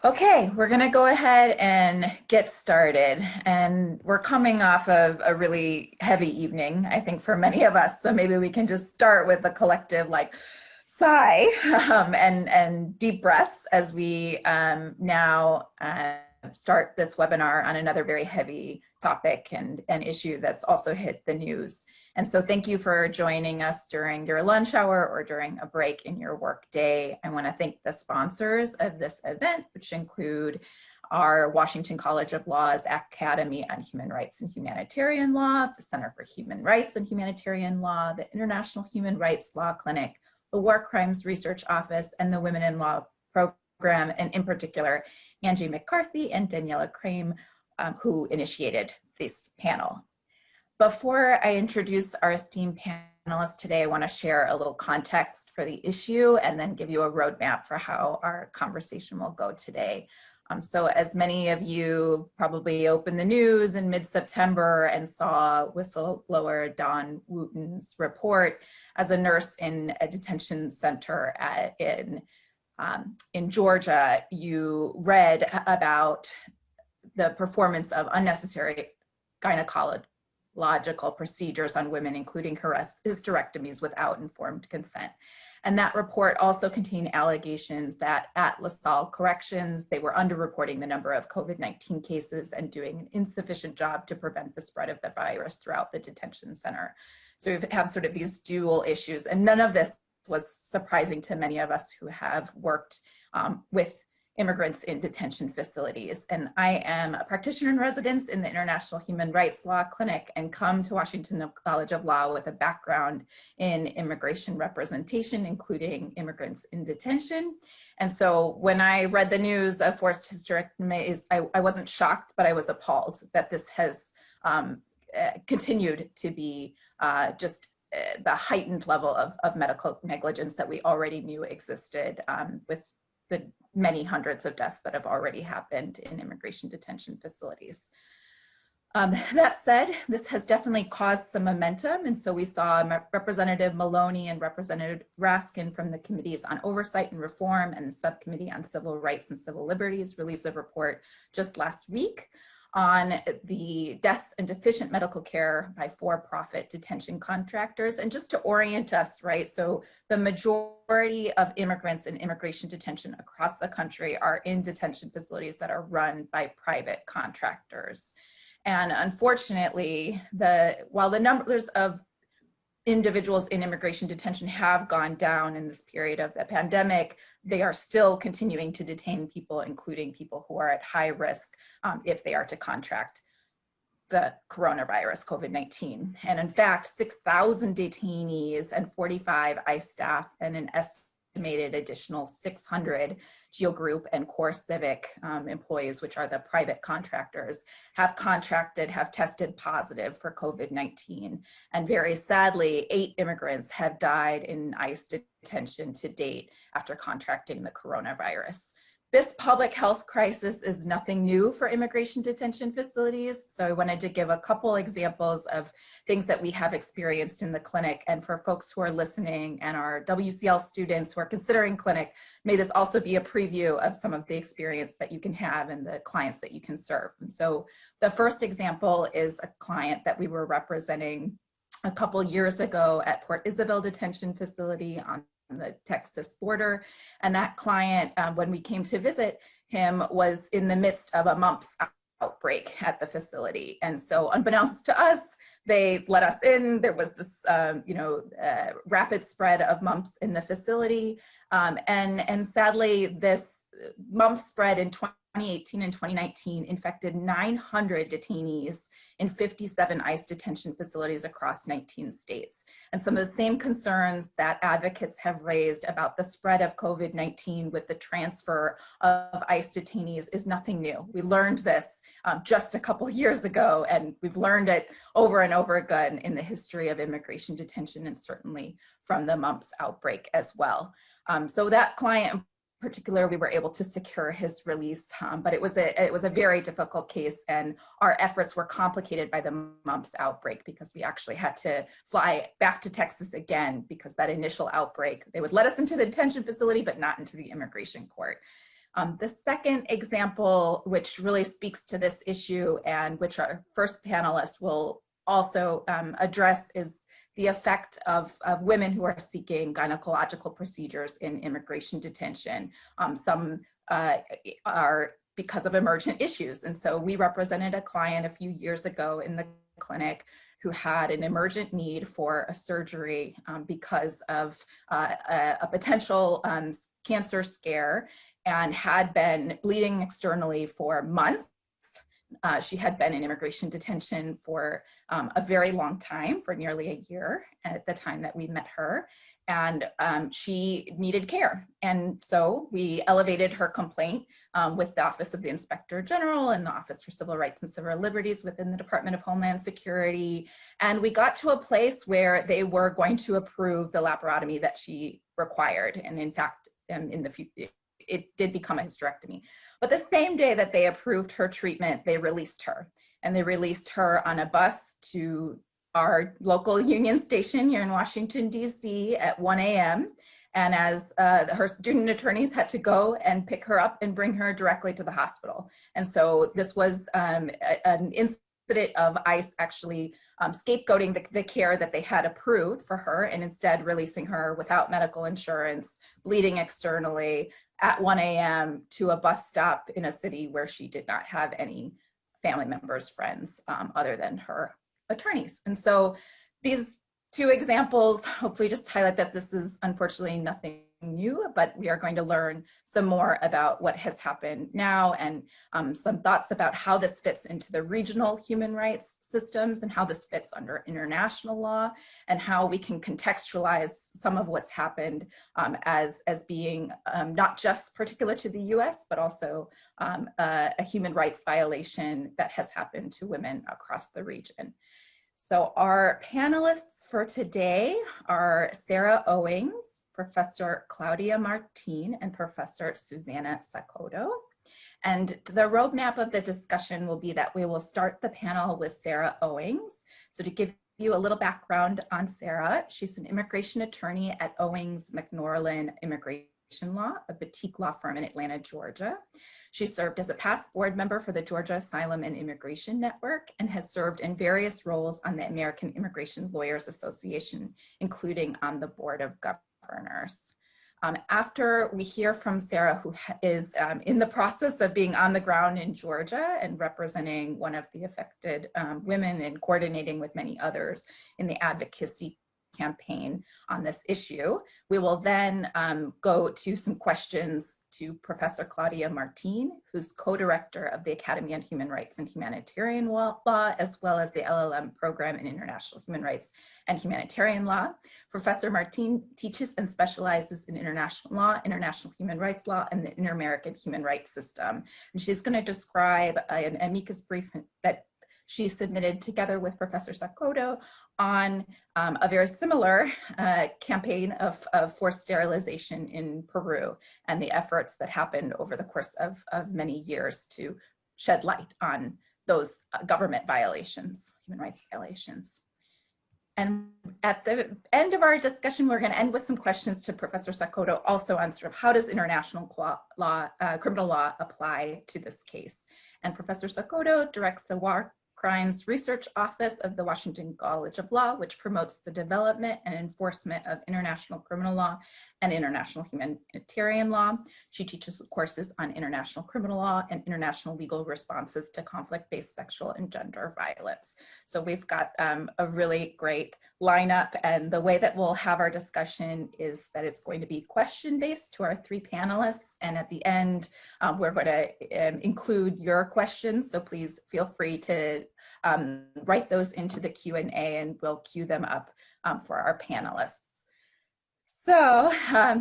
Okay, we're going to go ahead and get started. And we're coming off of a really heavy evening, I think, for many of us. So maybe we can just start with a collective sigh and deep breaths as we now start this webinar on another very heavy topic and issue that's also hit the news. And so thank you for joining us during your lunch hour or during a break in your work day. I want to thank the sponsors of this event, which include our Washington College of Law's Academy on Human Rights and Humanitarian Law, the Center for Human Rights and Humanitarian Law, the International Human Rights Law Clinic, the War Crimes Research Office, and the Women in Law program, and in particular, Angie McCarthy and Daniela Crame, who initiated this panel. Before I introduce our esteemed panelists today, I want to share a little context for the issue and then give you a roadmap for how our conversation will go today. So as many of you probably opened the news in mid-September and saw whistleblower Dawn Wooten's report as a nurse in a detention center in Georgia, you read about the performance of unnecessary gynecological procedures on women, including hysterectomies without informed consent. And that report also contained allegations that at LaSalle Corrections, they were underreporting the number of COVID-19 cases and doing an insufficient job to prevent the spread of the virus throughout the detention center. So we have sort of these dual issues, and none of this was surprising to many of us who have worked with immigrants in detention facilities. And I am a practitioner in residence in the International Human Rights Law Clinic and come to Washington College of Law with a background in immigration representation, including immigrants in detention. And so when I read the news of forced hysterectomies, I wasn't shocked, but I was appalled that this has continued to be just the heightened level of medical negligence that we already knew existed with the many hundreds of deaths that have already happened in immigration detention facilities. That said, this has definitely caused some momentum. And so we saw Representative Maloney and Representative Raskin from the Committees on Oversight and Reform and the Subcommittee on Civil Rights and Civil Liberties release a report just last week on the deaths and deficient medical care by for-profit detention contractors. And just to orient us, right, so the majority of immigrants in immigration detention across the country are in detention facilities that are run by private contractors. And unfortunately, while the numbers of individuals in immigration detention have gone down in this period of the pandemic, they are still continuing to detain people, including people who are at high risk if they are to contract the coronavirus, COVID-19. And in fact, 6,000 detainees and 45 ICE staff and an estimated additional 600 GeoGroup and Core Civic employees, which are the private contractors, have tested positive for COVID-19. And very sadly, 8 immigrants have died in ICE detention to date after contracting the coronavirus. This public health crisis is nothing new for immigration detention facilities. So I wanted to give a couple examples of things that we have experienced in the clinic. And for folks who are listening and our WCL students who are considering clinic, may this also be a preview of some of the experience that you can have and the clients that you can serve. And so the first example is a client that we were representing a couple years ago at Port Isabel Detention Facility on the Texas border. And that client, when we came to visit him, was in the midst of a mumps outbreak at the facility. And so unbeknownst to us, they let us in. There was this rapid spread of mumps in the facility. And sadly, this mumps spread in 2018 and 2019 infected 900 detainees in 57 ICE detention facilities across 19 states. And some of the same concerns that advocates have raised about the spread of COVID-19 with the transfer of ICE detainees is nothing new. We learned this just a couple years ago, and we've learned it over and over again in the history of immigration detention, and certainly from the mumps outbreak as well. So that client particular, we were able to secure his release, but it was a very difficult case, and our efforts were complicated by the mumps outbreak because we actually had to fly back to Texas again because that initial outbreak, they would let us into the detention facility, but not into the immigration court. The second example, which really speaks to this issue and which our first panelist will also address, is the effect of women who are seeking gynecological procedures in immigration detention. Some are because of emergent issues. And so we represented a client a few years ago in the clinic who had an emergent need for a surgery because of a potential cancer scare, and had been bleeding externally for months. She had been in immigration detention for a very long time, for nearly a year at the time that we met her, and she needed care. And so we elevated her complaint with the Office of the Inspector General and the Office for Civil Rights and Civil Liberties within the Department of Homeland Security. And we got to a place where they were going to approve the laparotomy that she required. And in fact, in the future, it did become a hysterectomy. But the same day that they approved her treatment, they released her. And they released her on a bus to our local Union Station here in Washington, D.C. at 1 a.m. And as her student attorneys had to go and pick her up and bring her directly to the hospital. And so this was an incident of ICE actually scapegoating the care that they had approved for her, and instead releasing her without medical insurance, bleeding externally, at 1 a.m. to a bus stop in a city where she did not have any family members, friends, other than her attorneys. And so these two examples hopefully just highlight that this is unfortunately nothing new, but we are going to learn some more about what has happened now, and some thoughts about how this fits into the regional human rights systems and how this fits under international law, and how we can contextualize some of what's happened as being not just particular to the US, but also a human rights violation that has happened to women across the region. So our panelists for today are Sarah Owings, Professor Claudia Martin, and Professor Susanna Sakoto. And the roadmap of the discussion will be that we will start the panel with Sarah Owings. So to give you a little background on Sarah, she's an immigration attorney at Owings McNorlin Immigration Law, a boutique law firm in Atlanta, Georgia. She served as a past board member for the Georgia Asylum and Immigration Network, and has served in various roles on the American Immigration Lawyers Association, including on the board of governors. After we hear from Sarah, who is in the process of being on the ground in Georgia and representing one of the affected women and coordinating with many others in the advocacy campaign on this issue, we will then go to some questions to Professor Claudia Martin, who's co-director of the Academy on Human Rights and Humanitarian Law, as well as the LLM program in International Human Rights and Humanitarian Law. Professor Martin teaches and specializes in international law, international human rights law, and the Inter-American human rights system. And she's going to describe an amicus brief that she submitted together with Professor Sakoto on a very similar campaign of forced sterilization in Peru, and the efforts that happened over the course of many years to shed light on those government violations, human rights violations. And at the end of our discussion, we're going to end with some questions to Professor Sakoto, also on sort of how does international criminal law apply to this case. And Professor Sakoto directs the War Crimes Research Office of the Washington College of Law, which promotes the development and enforcement of international criminal law and international humanitarian law. She teaches courses on international criminal law and international legal responses to conflict-based sexual and gender violence. So we've got a really great lineup, and the way that we'll have our discussion is that it's going to be question-based to our three panelists, and at the end, we're going to include your questions, so please feel free to write those into the Q&A, and we'll queue them up for our panelists. So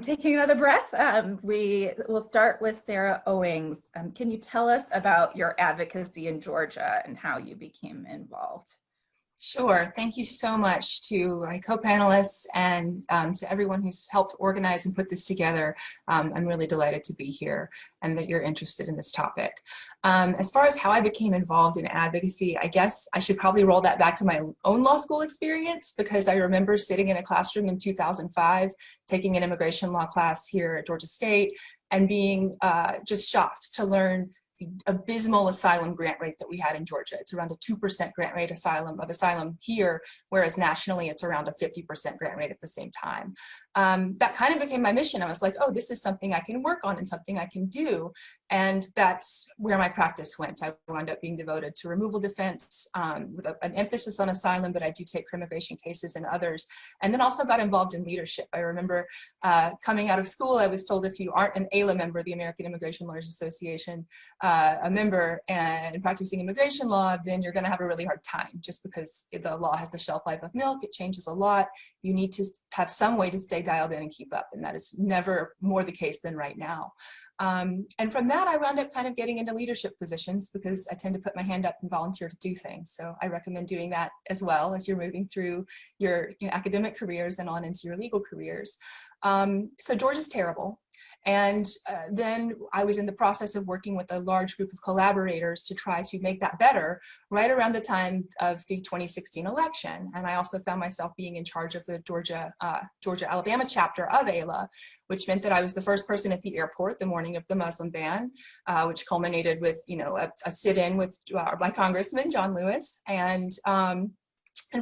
taking another breath, we will start with Sarah Owings. Can you tell us about your advocacy in Georgia and how you became involved? Sure. Thank you so much to my co-panelists and to everyone who's helped organize and put this together. I'm really delighted to be here and that you're interested in this topic. As far as how I became involved in advocacy, I guess I should probably roll that back to my own law school experience, because I remember sitting in a classroom in 2005, taking an immigration law class here at Georgia State, and being just shocked to learn the abysmal asylum grant rate that we had in Georgia. It's around a 2% grant rate of asylum here, whereas nationally it's around a 50% grant rate at the same time. That kind of became my mission. I was like, oh, this is something I can work on and something I can do. And that's where my practice went. I wound up being devoted to removal defense with an emphasis on asylum, but I do take immigration cases and others. And then also got involved in leadership. I remember coming out of school, I was told if you aren't an AILA member, the American Immigration Lawyers Association, a member and practicing immigration law, then you're going to have a really hard time, just because the law has the shelf life of milk. It changes a lot. You need to have some way to stay dialed in and keep up, and that is never more the case than right now. And from that, I wound up kind of getting into leadership positions, because I tend to put my hand up and volunteer to do things. So I recommend doing that as well as you're moving through your academic careers and on into your legal careers. So Georgia's terrible. And then I was in the process of working with a large group of collaborators to try to make that better right around the time of the 2016 election. And I also found myself being in charge of the Georgia-Alabama chapter of AILA, which meant that I was the first person at the airport the morning of the Muslim ban, which culminated with, a sit-in with my congressman, John Lewis. And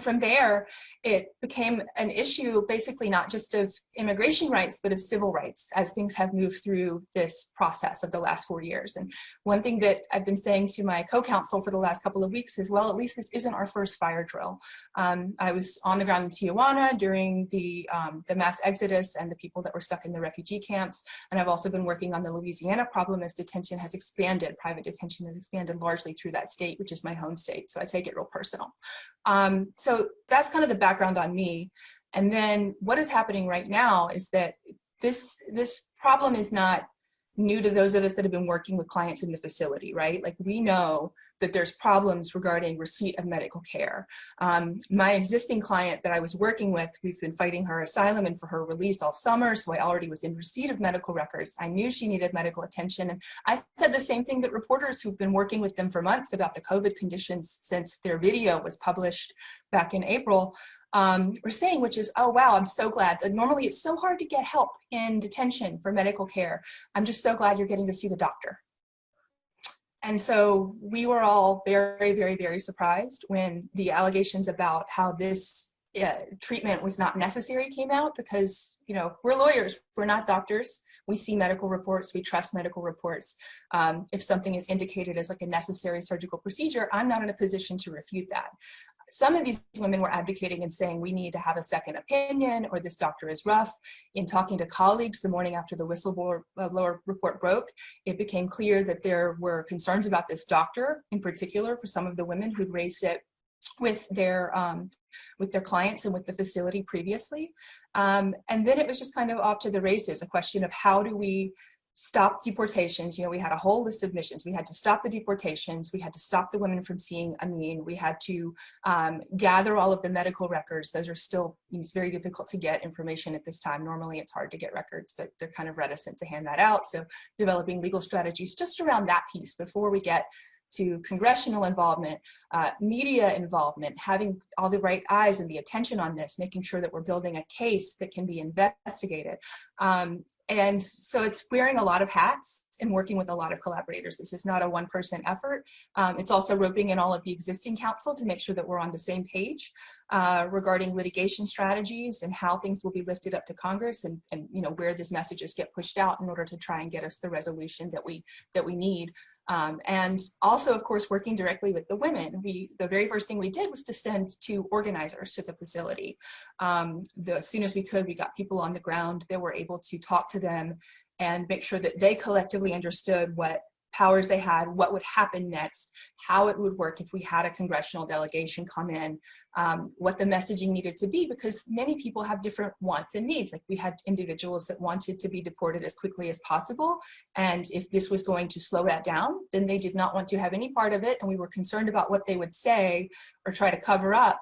from there, it became an issue, basically not just of immigration rights, but of civil rights, as things have moved through this process of the last 4 years. And one thing that I've been saying to my co-counsel for the last couple of weeks is, well, at least this isn't our first fire drill. I was on the ground in Tijuana during the mass exodus and the people that were stuck in the refugee camps. And I've also been working on the Louisiana problem as detention has expanded, private detention has expanded largely through that state, which is my home state. So I take it real personal. So that's kind of the background on me. And then what is happening right now is that this problem is not new to those of us that have been working with clients in the facility, right? Like, we know that there's problems regarding receipt of medical care. My existing client that I was working with, we've been fighting her asylum and for her release all summer, so I already was in receipt of medical records. I knew she needed medical attention, and I said the same thing that reporters who've been working with them for months about the COVID conditions since their video was published back in April, were saying, which is, oh wow, I'm so glad that normally it's so hard to get help in detention for medical care. I'm just so glad you're getting to see the doctor. And so we were all very, very, very surprised when the allegations about how this treatment was not necessary came out, because, we're lawyers, we're not doctors. We see medical reports, we trust medical reports. If something is indicated as like a necessary surgical procedure, I'm not in a position to refute that. Some of these women were advocating and saying we need to have a second opinion, or this doctor is rough. In talking to colleagues the morning after the whistleblower report broke, it became clear that there were concerns about this doctor in particular for some of the women who'd raised it with their clients and with the facility previously. And then it was just kind of off to the races, a question of how do we stop deportations. We had a whole list of missions. We had to stop the deportations. We had to stop the women from seeing Amin. We had to gather all of the medical records. Those are still, it's very difficult to get information at this time. Normally it's hard to get records, but they're kind of reticent to hand that out. So developing legal strategies just around that piece before we get to congressional involvement, media involvement, having all the right eyes and the attention on this, making sure that we're building a case that can be investigated. And so it's wearing a lot of hats and working with a lot of collaborators. This is not a one-person effort. It's also roping in all of the existing counsel to make sure that we're on the same page regarding litigation strategies and how things will be lifted up to Congress, and where these messages get pushed out in order to try and get us the resolution that we need. And also, of course, working directly with the women. The very first thing we did was to send 2 organizers to the facility. As soon as we could, we got people on the ground that were able to talk to them and make sure that they collectively understood what powers they had, what would happen next, how it would work if we had a congressional delegation come in, what the messaging needed to be, because many people have different wants and needs. Like, we had individuals that wanted to be deported as quickly as possible, and if this was going to slow that down, then they did not want to have any part of it, and we were concerned about what they would say or try to cover up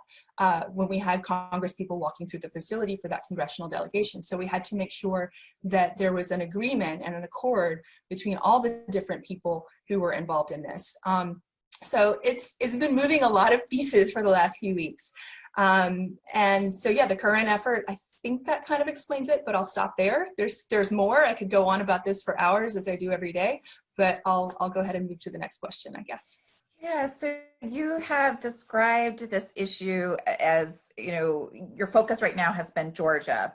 when we had Congress people walking through the facility for that congressional delegation. So we had to make sure that there was an agreement and an accord between all the different people who were involved in this. So it's been moving a lot of pieces for the last few weeks. And so yeah, the current effort, I think that kind of explains it, but I'll stop there. There's more. I could go on about this for hours as I do every day, but I'll go ahead and move to the next question, I guess. Yeah, so you have described this issue as, you know, your focus right now has been Georgia,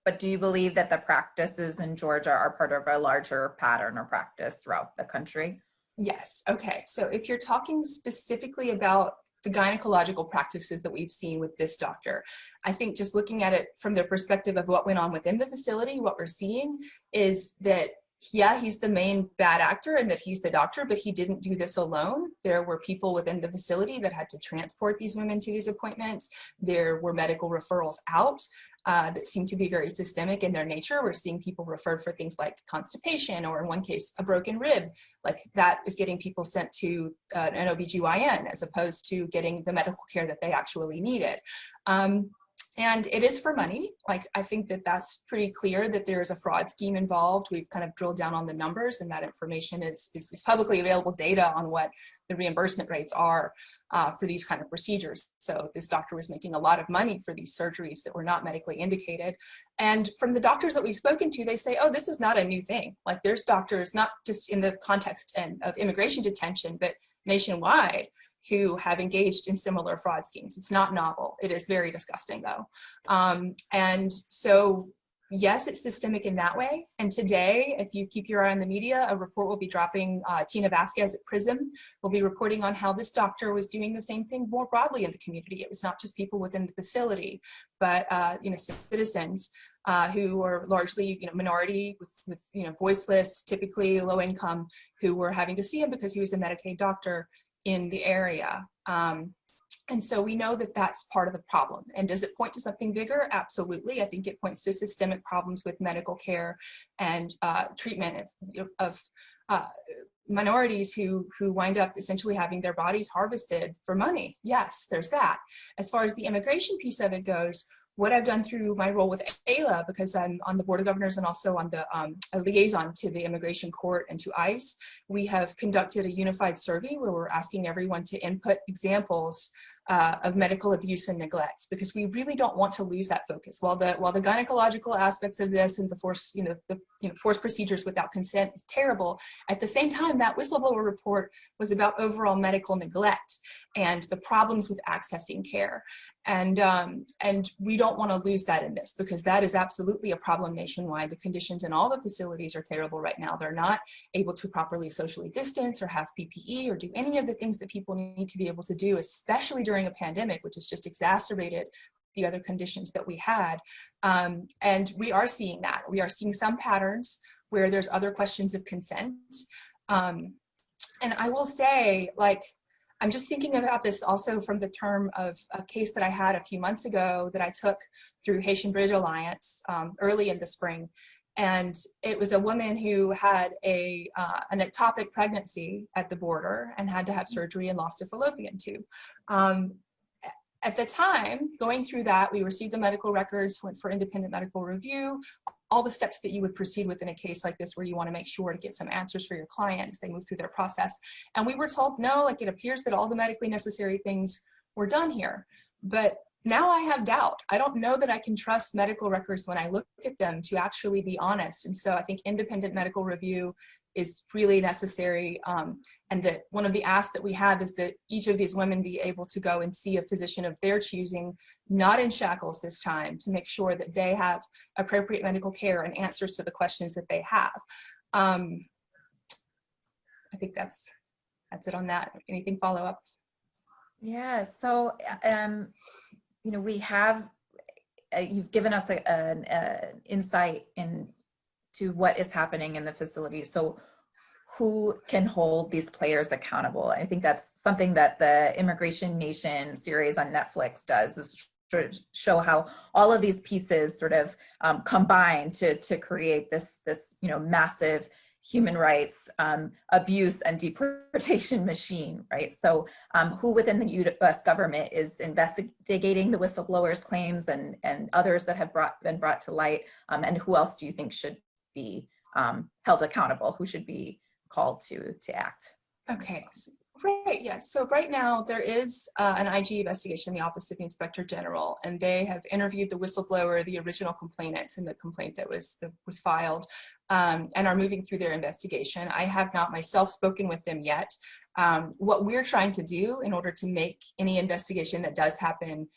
but do you believe that the practices in Georgia are part of a larger pattern or practice throughout the country? Yes. Okay. So if you're talking specifically about the gynecological practices that we've seen with this doctor, I think just looking at it from the perspective of what went on within the facility, what we're seeing is that, yeah, he's the main bad actor and that he's the doctor, but he didn't do this alone. There were people within the facility that had to transport these women to these appointments. There were medical referrals out that seem to be very systemic in their nature. We're seeing people referred for things like constipation, or in one case, a broken rib. Like that is getting people sent to an OBGYN as opposed to getting the medical care that they actually needed. And it is for money. Like, I think that that's pretty clear that there is a fraud scheme involved. We've kind of drilled down on the numbers, and that information is publicly available data on what the reimbursement rates are for these kind of procedures. So this doctor was making a lot of money for these surgeries that were not medically indicated. And from the doctors that we've spoken to, they say, oh, this is not a new thing. Like, there's doctors, not just in the context of immigration detention, but nationwide, who have engaged in similar fraud schemes. It's not novel. It is very disgusting, though. And so, yes, it's systemic in that way. And today, if you keep your eye on the media, a report will be dropping. Tina Vasquez at PRISM will be reporting on how this doctor was doing the same thing more broadly in the community. It was not just people within the facility, but citizens who were largely minority, with voiceless, typically low income, who were having to see him because he was a Medicaid doctor in the area. And so we know that that's part of the problem. And does it point to something bigger? Absolutely. I think it points to systemic problems with medical care and treatment of minorities who wind up essentially having their bodies harvested for money. Yes, there's that. As far as the immigration piece of it goes, what I've done through my role with AILA, because I'm on the Board of Governors and also on the a liaison to the Immigration Court and to ICE, we have conducted a unified survey where we're asking everyone to input examples of medical abuse and neglect, because we really don't want to lose that focus. While the gynecological aspects of this and the forced procedures without consent is terrible, at the same time, that whistleblower report was about overall medical neglect and the problems with accessing care. And we don't want to lose that in this, because that is absolutely a problem nationwide. The conditions in all the facilities are terrible right now. They're not able to properly socially distance or have PPE or do any of the things that people need to be able to do, especially during a pandemic, which has just exacerbated the other conditions that we had. And we are seeing that. We are seeing some patterns where there's other questions of consent. And I will say, like, I'm just thinking about this also from the term of a case that I had a few months ago that I took through Haitian Bridge Alliance early in the spring. And it was a woman who had an ectopic pregnancy at the border and had to have surgery and lost a fallopian tube. At the time, going through that, we received the medical records, went for independent medical review, all the steps that you would proceed with in a case like this, where you want to make sure to get some answers for your client as they move through their process. And we were told, no, like, it appears that all the medically necessary things were done here. But now I have doubt. I don't know that I can trust medical records when I look at them to actually be honest. And so I think independent medical review is really necessary. And that one of the asks that we have is that each of these women be able to go and see a physician of their choosing, not in shackles this time, to make sure that they have appropriate medical care and answers to the questions that they have. I think that's it on that. Anything follow up? Yeah, so we have, you've given us an insight into what is happening in the facility. So who can hold these players accountable? I think that's something that the Immigration Nation series on Netflix does, is show how all of these pieces sort of combine to create this massive human rights abuse and deportation machine, right? So who within the US government is investigating the whistleblowers' claims and others that have been brought to light? And who else do you think should be held accountable? Who should be called to act? Okay. Right, yes. So right now there is an IG investigation in the Office of the Inspector General, and they have interviewed the whistleblower, the original complainant in the complaint that was filed, and are moving through their investigation. I have not myself spoken with them yet. What we're trying to do in order to make any investigation that does happen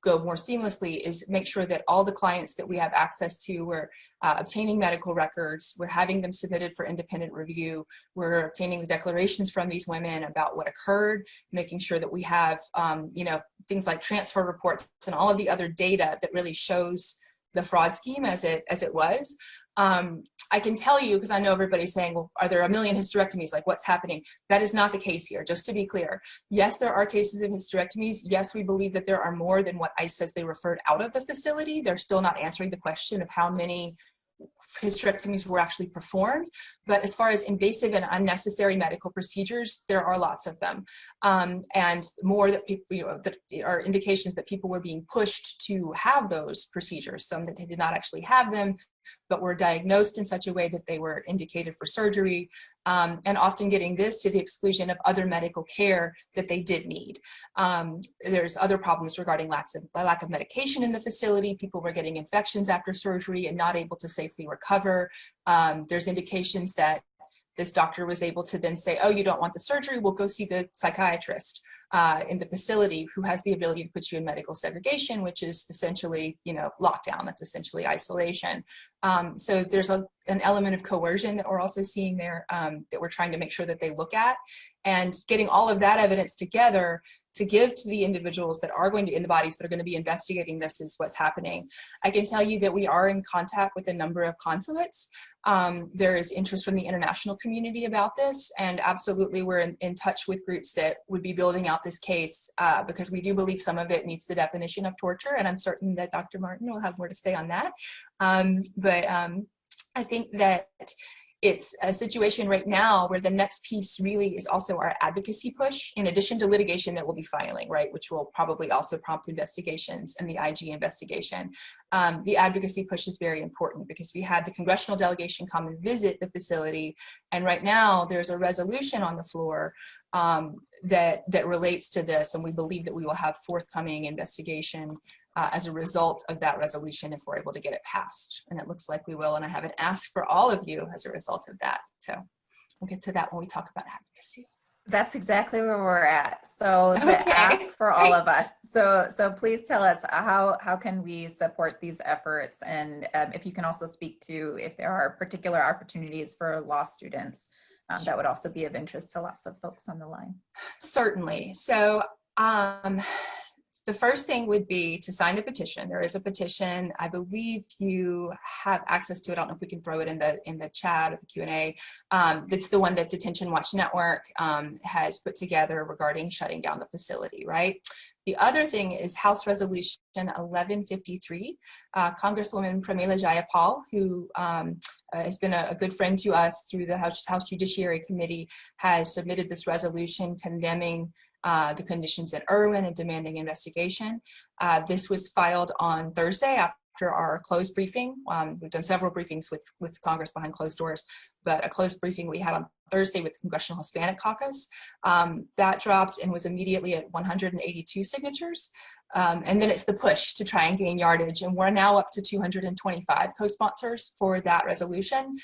go more seamlessly is make sure that all the clients that we have access to, we're obtaining medical records, we're having them submitted for independent review, we're obtaining the declarations from these women about what occurred, making sure that we have things like transfer reports and all of the other data that really shows the fraud scheme as it was. I can tell you, because I know everybody's saying, well, are there a million hysterectomies? Like, what's happening? That is not the case here, just to be clear. Yes, there are cases of hysterectomies. Yes, we believe that there are more than what ICE says they referred out of the facility. They're still not answering the question of how many hysterectomies were actually performed. But as far as invasive and unnecessary medical procedures, there are lots of them. And more that people, that are indications that people were being pushed to have those procedures, some that they did not actually have them, but were diagnosed in such a way that they were indicated for surgery, and often getting this to the exclusion of other medical care that they did need. There's other problems regarding lack of medication in the facility. People were getting infections after surgery and not able to safely recover. There's indications that this doctor was able to then say, oh, you don't want the surgery, we'll go see the psychiatrist in the facility who has the ability to put you in medical segregation, which is essentially, lockdown. That's essentially isolation. So there's an element of coercion that we're also seeing there that we're trying to make sure that they look at, and getting all of that evidence together to give to the individuals that are going to, in the bodies that are going to be investigating this, is what's happening. I can tell you that we are in contact with a number of consulates. There is interest from the international community about this, and absolutely we're in touch with groups that would be building out this case because we do believe some of it meets the definition of torture, and I'm certain that Dr. Martin will have more to say on that. But I think that it's a situation right now where the next piece really is also our advocacy push, in addition to litigation that we'll be filing, right, which will probably also prompt investigations and the IG investigation. The advocacy push is very important because we had the congressional delegation come and visit the facility, and right now there's a resolution on the floor that relates to this, and we believe that we will have forthcoming investigation as a result of that resolution if we're able to get it passed. And it looks like we will, and I have an ask for all of you as a result of that. So we'll get to that when we talk about advocacy. That's exactly where we're at. So the ask for all of us. So please tell us how can we support these efforts, and if you can also speak to if there are particular opportunities for law students that would also be of interest to lots of folks on the line. Certainly. So the first thing would be to sign the petition. There is a petition. I believe you have access to it. I don't know if we can throw it in the chat or the Q&A. It's the one that Detention Watch Network has put together regarding shutting down the facility, right? The other thing is House Resolution 1153. Congresswoman Pramila Jayapal, who has been a good friend to us through the House Judiciary Committee, has submitted this resolution condemning the conditions at Irwin and demanding investigation. This was filed on Thursday after our closed briefing. We've done several briefings with Congress behind closed doors, but a closed briefing we had on Thursday with Congressional Hispanic Caucus. That dropped and was immediately at 182 signatures. And then it's the push to try and gain yardage. And we're now up to 225 co-sponsors for that resolution.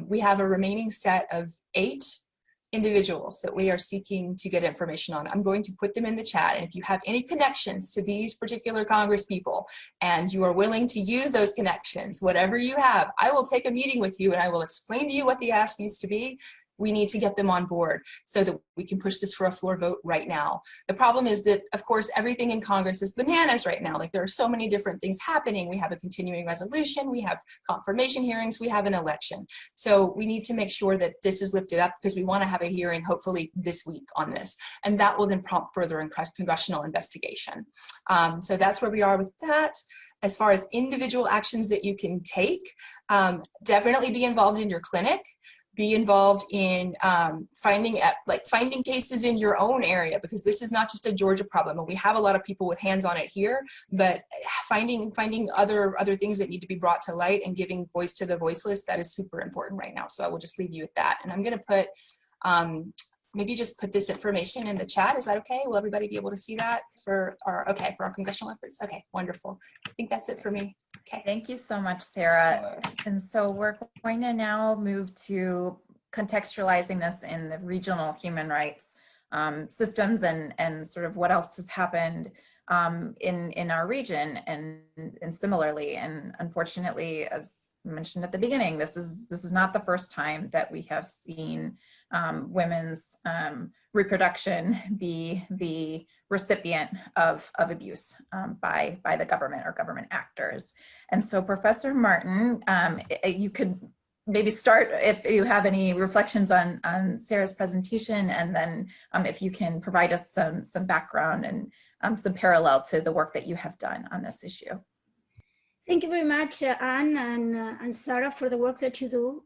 We have a remaining set of 8 individuals that we are seeking to get information on. I'm going to put them in the chat, and if you have any connections to these particular Congress people and you are willing to use those connections, whatever you have, I will take a meeting with you and I will explain to you what the ask needs to be. We need to get them on board so that we can push this for a floor vote right now. The problem is that, of course, everything in Congress is bananas right now. Like, there are so many different things happening. We have a continuing resolution, we have confirmation hearings, we have an election. So we need to make sure that this is lifted up because we want to have a hearing hopefully this week on this. And that will then prompt further congressional investigation. So that's where we are with that. As far as individual actions that you can take, definitely be involved in your clinic. be involved in finding cases in your own area, because this is not just a Georgia problem. And we have a lot of people with hands on it here, but finding other things that need to be brought to light and giving voice to the voiceless, that is super important right now. So I will just leave you with that. And I'm going to put, maybe just put this information in the chat. Is that okay? Will everybody be able to see that for our congressional efforts? Okay, wonderful. I think that's it for me. Okay. Thank you so much, Sarah. And so we're going to now move to contextualizing this in the regional human rights systems and sort of what else has happened in our region and similarly. And unfortunately, as mentioned at the beginning, this is not the first time that we have seen women's reproduction be the recipient of abuse by the government or government actors. And so Professor Martin, you could maybe start if you have any reflections on Sarah's presentation, and then if you can provide us some background and some parallel to the work that you have done on this issue. Thank you very much, Anne and Sarah, for the work that you do.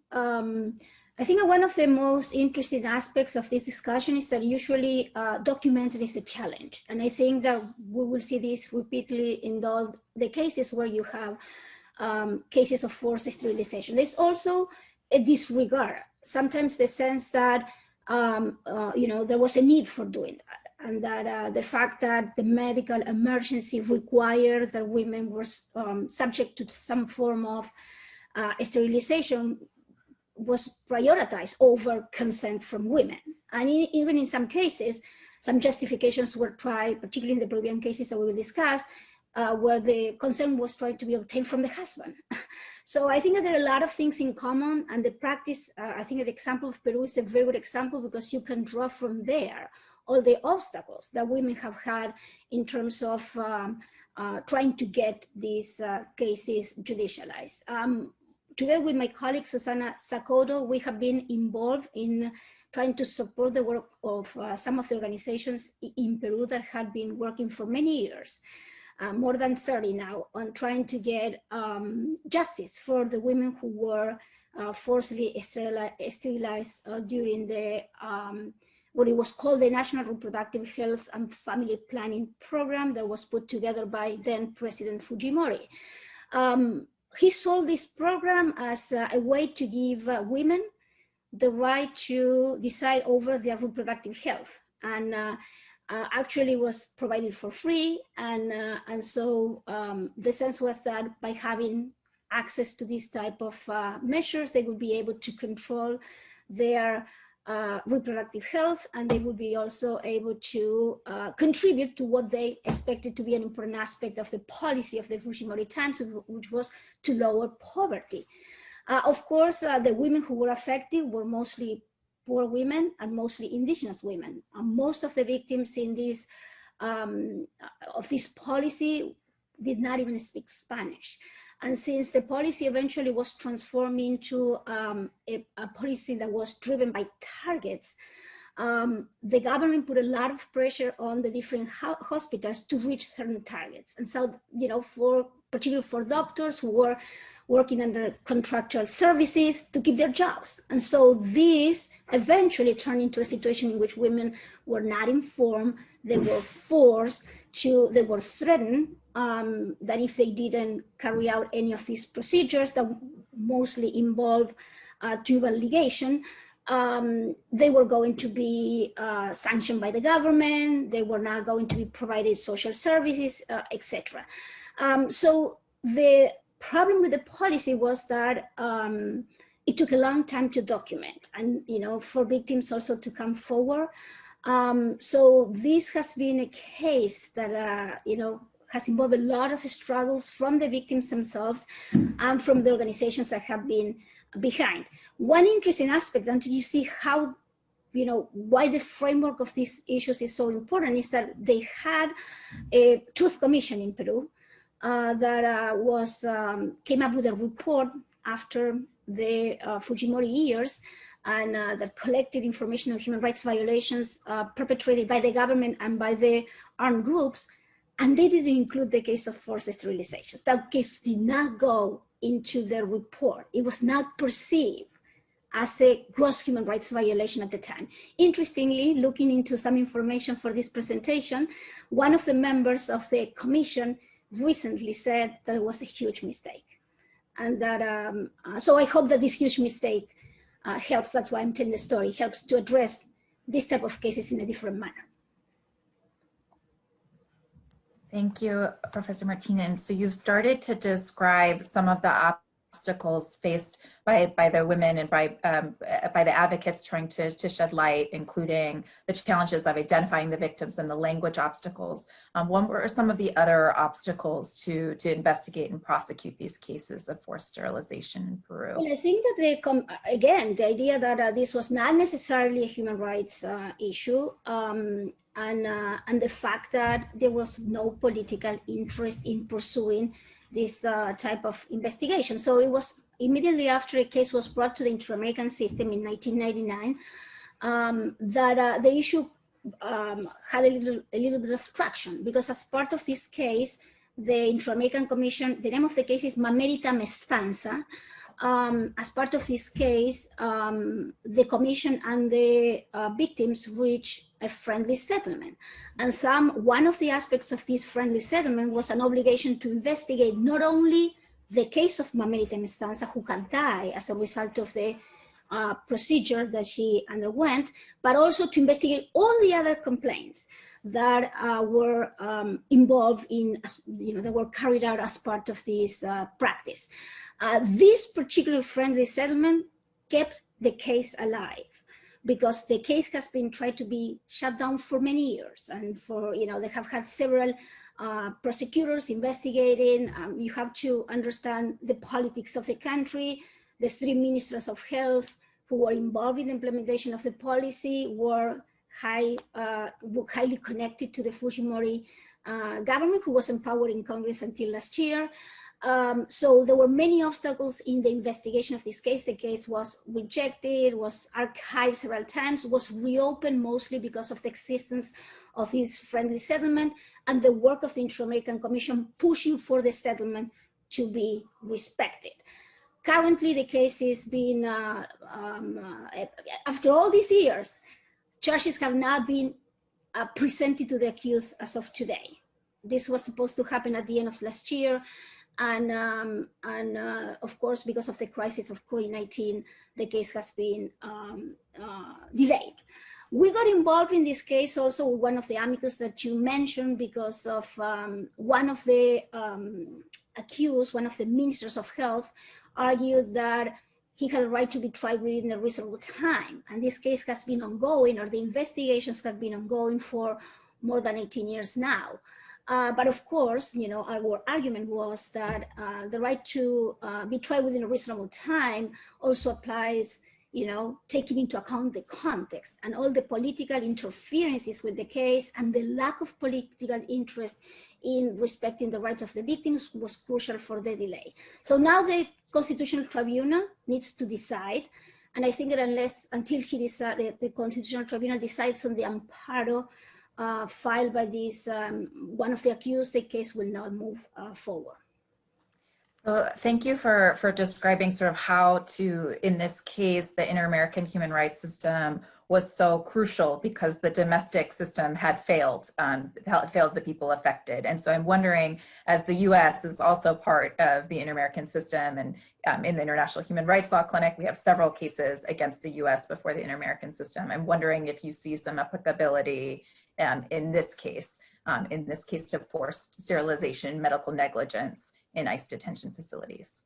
I think one of the most interesting aspects of this discussion is that usually documentary is a challenge. And I think that we will see this repeatedly in all the cases where you have cases of forced sterilization. There's also a disregard, sometimes the sense that there was a need for doing that. And that the fact that the medical emergency required that women were subject to some form of sterilization was prioritized over consent from women. And even in some cases, some justifications were tried, particularly in the Peruvian cases that we will discuss, where the consent was trying to be obtained from the husband. So I think that there are a lot of things in common, and the practice, I think the example of Peru is a very good example, because you can draw from there all the obstacles that women have had in terms of trying to get these cases judicialized. Together with my colleague Susana Sakoto, we have been involved in trying to support the work of some of the organizations in Peru that have been working for many years, more than 30 now, on trying to get justice for the women who were forcibly sterilized during the what it was called the National Reproductive Health and Family Planning Program that was put together by then President Fujimori. He sold this program as a way to give women the right to decide over their reproductive health, and actually was provided for free. And so the sense was that by having access to this type of measures, they would be able to control their reproductive health, and they would be also able to contribute to what they expected to be an important aspect of the policy of the Fujimori times, which was to lower poverty. Of course, the women who were affected were mostly poor women and mostly indigenous women. Most of the victims in this of this policy did not even speak Spanish. And since the policy eventually was transformed into a policy that was driven by targets, the government put a lot of pressure on the different hospitals to reach certain targets. And so, particularly for doctors who were working under contractual services to keep their jobs. And so this eventually turned into a situation in which women were not informed, they were forced to, they were threatened that if they didn't carry out any of these procedures that mostly involve tubal ligation, they were going to be sanctioned by the government, they were not going to be provided social services, etc. So the problem with the policy was that it took a long time to document, and for victims also to come forward. So this has been a case that has involved a lot of struggles from the victims themselves and from the organizations that have been behind. One interesting aspect, and you see how, why the framework of these issues is so important, is that they had a truth commission in Peru that came up with a report after the Fujimori years, and that collected information on human rights violations perpetrated by the government and by the armed groups. And they didn't include the case of forced sterilization. That case did not go into the report. It was not perceived as a gross human rights violation at the time. Interestingly, looking into some information for this presentation, one of the members of the commission recently said that it was a huge mistake. And that, so I hope that this huge mistake helps, that's why I'm telling the story, helps to address this type of cases in a different manner. Thank you, Professor Martinez. So you've started to describe some of the obstacles faced by the women and by the advocates trying to shed light, including the challenges of identifying the victims and the language obstacles. What were some of the other obstacles to investigate and prosecute these cases of forced sterilization in Peru? Well, I think that again, the idea that this was not necessarily a human rights issue, and the fact that there was no political interest in pursuing this type of investigation. So it was immediately after a case was brought to the Inter-American system in 1999 that the issue had a little bit of traction, because as part of this case, the Inter-American Commission, the name of the case is Mamerita Mestanza. As part of this case, the commission and the victims reached a friendly settlement. And one of the aspects of this friendly settlement was an obligation to investigate not only the case of Mamerita Mestanza, who had died as a result of the procedure that she underwent, but also to investigate all the other complaints that were involved in, that were carried out as part of this practice. This particular friendly settlement kept the case alive, because the case has been tried to be shut down for many years, and they have had several prosecutors investigating. You have to understand the politics of the country. The 3 ministers of health who were involved in the implementation of the policy were highly connected to the Fujimori government, who was in power in Congress until last year. So there were many obstacles in the investigation of this case. The case was rejected, was archived several times, was reopened mostly because of the existence of this friendly settlement and the work of the Inter-American Commission pushing for the settlement to be respected. Currently, the case is being, after all these years, charges have not been presented to the accused as of today. This was supposed to happen at the end of last year. And of course, because of the crisis of COVID-19, the case has been delayed. We got involved in this case also with one of the amicus that you mentioned, because of one of the accused, one of the ministers of health, argued that he had a right to be tried within a reasonable time. And this case has been ongoing, or the investigations have been ongoing for more than 18 years now. But of course, our argument was that the right to be tried within a reasonable time also applies, taking into account the context and all the political interferences with the case, and the lack of political interest in respecting the rights of the victims was crucial for the delay. So now the Constitutional Tribunal needs to decide, and I think that until the Constitutional Tribunal decides on the amparo filed by this one of the accused, the case will not move forward. So thank you for describing sort of how in this case, the Inter-American human rights system was so crucial, because the domestic system had failed the people affected. And so I'm wondering, as the US is also part of the Inter-American system, and in the International Human Rights Law Clinic, we have several cases against the US before the Inter-American system. I'm wondering if you see some applicability in this case to forced sterilization, medical negligence in ICE detention facilities.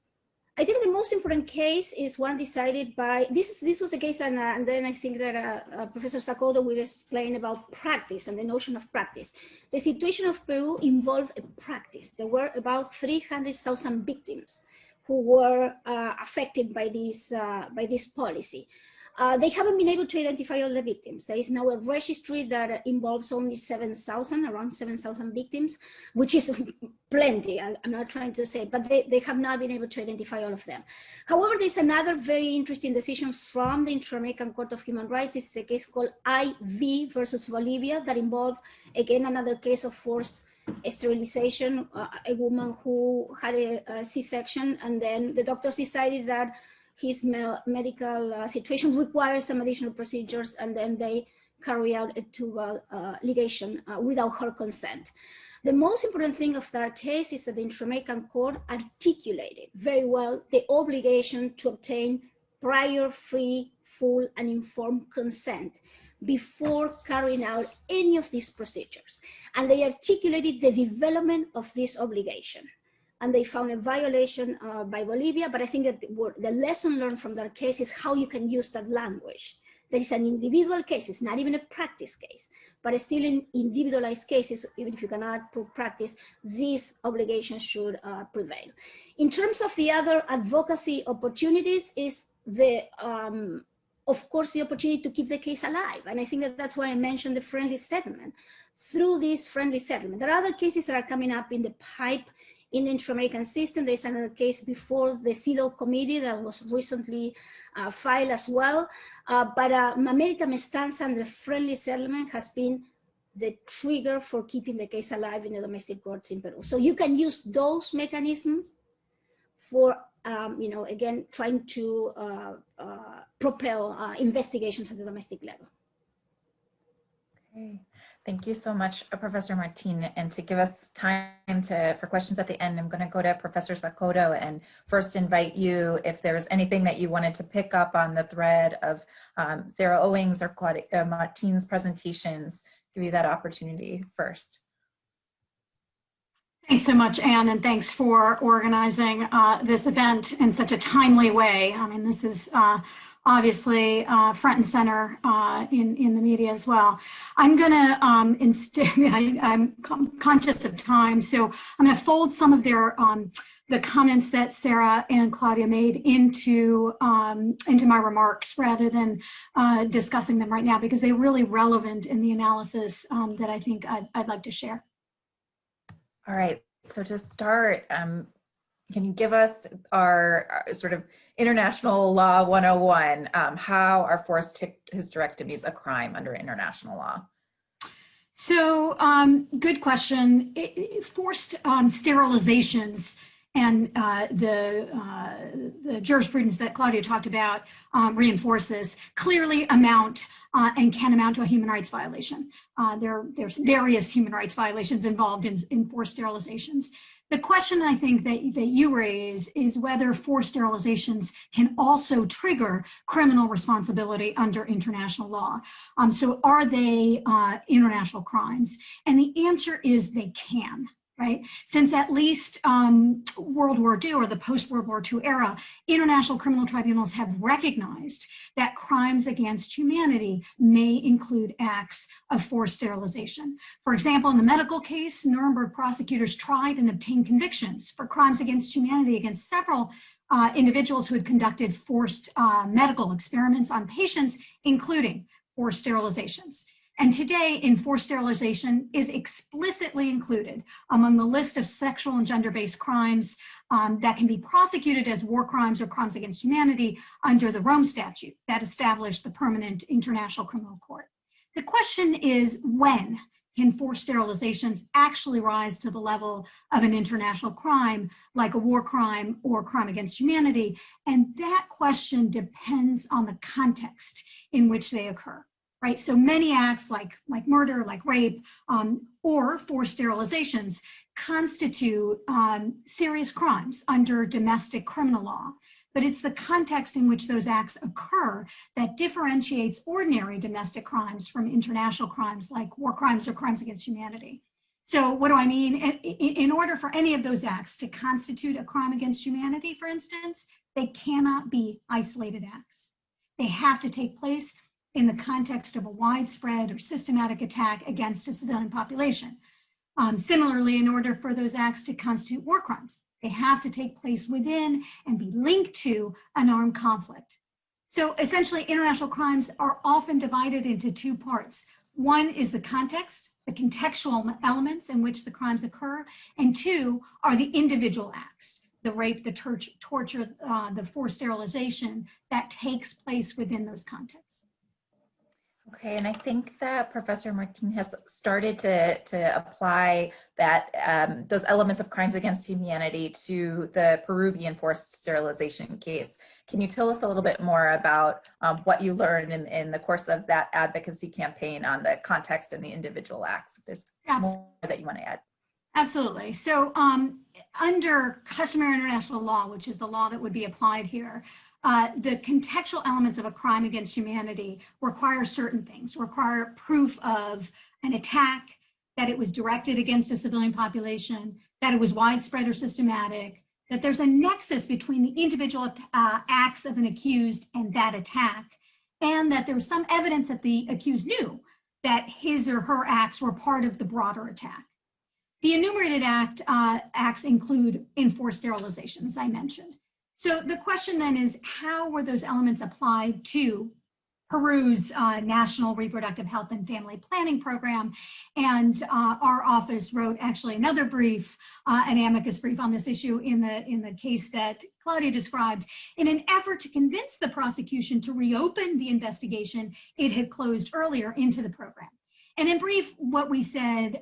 I think the most important case is one decided by, this was a case, and then I think that Professor Sakoto will explain about practice and the notion of practice. The situation of Peru involved a practice. There were about 300,000 victims who were affected by this policy. They haven't been able to identify all the victims. There is now a registry that involves only 7,000, around 7,000 victims, which is plenty. I'm not trying to say, but they have not been able to identify all of them. However, there's another very interesting decision from the Inter-American Court of Human Rights. It's a case called IV versus Bolivia that involved, again, another case of forced sterilization, a woman who had a C-section, and then the doctors decided that his medical situation requires some additional procedures, and then they carry out a tubal ligation without her consent. The most important thing of that case is that the Inter-American Court articulated very well the obligation to obtain prior, free, full, and informed consent before carrying out any of these procedures. And they articulated the development of this obligation. And they found a violation by Bolivia, but I think that the lesson learned from that case is how you can use that language. That is an individual case, it's not even a practice case, but still in individualized cases, even if you cannot prove practice, these obligations should prevail. In terms of the other advocacy opportunities is the, of course, the opportunity to keep the case alive. And I think that that's why I mentioned the friendly settlement. Through this friendly settlement, there are other cases that are coming up in the pipe in the Inter-American system. There's another case before the CEDAW committee that was recently filed as well. But Mamerita Mestanza and the friendly settlement has been the trigger for keeping the case alive in the domestic courts in Peru. So you can use those mechanisms for, you know, again, trying to propel investigations at the domestic level. Okay. Thank you so much, Professor Martin. And to give us time for questions at the end, I'm going to go to Professor Sakoto and first invite you, if there's anything that you wanted to pick up on the thread of Sarah Owings or Claudia Martin's presentations, give you that opportunity first. Thanks so much, Anne, and thanks for organizing this event in such a timely way. I mean, this is obviously front and center in the media as well. I'm gonna, I'm conscious of time, so I'm gonna fold some of their, the comments that Sarah and Claudia made into my remarks rather than discussing them right now, because they're really relevant in the analysis that I think I'd like to share. All right, so to start, can you give us our sort of international law 101, how are forced hysterectomies a crime under international law? So good question. Forced sterilizations and the jurisprudence that Claudia talked about reinforce this, clearly amount and can amount to a human rights violation. There's various human rights violations involved in forced sterilizations. The question I think that you raise is whether forced sterilizations can also trigger criminal responsibility under international law. So are they international crimes? And the answer is they can. Right? Since at least World War II or the post-World War II era, international criminal tribunals have recognized that crimes against humanity may include acts of forced sterilization. For example, in the medical case, Nuremberg prosecutors tried and obtained convictions for crimes against humanity against several individuals who had conducted forced medical experiments on patients, including forced sterilizations. And today, enforced sterilization is explicitly included among the list of sexual and gender-based crimes that can be prosecuted as war crimes or crimes against humanity under the Rome Statute that established the permanent International Criminal Court. The question is, when can forced sterilizations actually rise to the level of an international crime, like a war crime or crime against humanity? And that question depends on the context in which they occur. Right, so many acts like murder, like rape, or forced sterilizations constitute serious crimes under domestic criminal law. But it's the context in which those acts occur that differentiates ordinary domestic crimes from international crimes like war crimes or crimes against humanity. So what do I mean? In order for any of those acts to constitute a crime against humanity, for instance, they cannot be isolated acts. They have to take place in the context of a widespread or systematic attack against a civilian population. Similarly, in order for those acts to constitute war crimes, they have to take place within and be linked to an armed conflict. So essentially, international crimes are often divided into two parts. One is the context, the contextual elements in which the crimes occur, and two are the individual acts, the rape, the torture, the forced sterilization that takes place within those contexts. Okay, and I think that Professor Martin has started to apply that those elements of crimes against humanity to the Peruvian forced sterilization case. Can you tell us a little bit more about what you learned in the course of that advocacy campaign on the context and the individual acts? If there's more that you want to add. Absolutely. So under customary international law, which is the law that would be applied here, the contextual elements of a crime against humanity require certain things, require proof of an attack, that it was directed against a civilian population, that it was widespread or systematic, that there's a nexus between the individual acts of an accused and that attack, and that there was some evidence that the accused knew that his or her acts were part of the broader attack. The enumerated acts include enforced sterilization, as I mentioned. So the question then is, how were those elements applied to Peru's National Reproductive Health and Family Planning Program? And our office wrote actually another brief, an amicus brief on this issue in the case that Claudia described, in an effort to convince the prosecution to reopen the investigation it had closed earlier into the program. And in brief, what we said,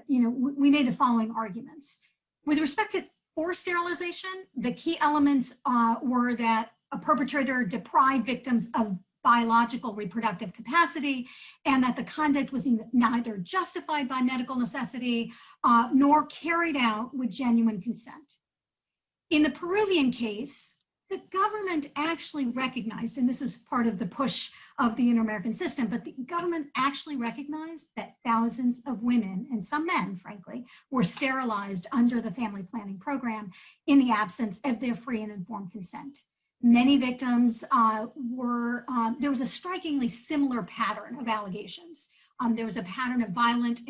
we made the following arguments. With respect to forced sterilization, the key elements were that a perpetrator deprived victims of biological reproductive capacity, and that the conduct was neither justified by medical necessity nor carried out with genuine consent. In the Peruvian case, the government actually recognized, and this is part of the push of the inter-American system, but the government actually recognized that thousands of women, and some men, frankly, were sterilized under the family planning program in the absence of their free and informed consent. Many victims there was a strikingly similar pattern of allegations. There was a pattern of violent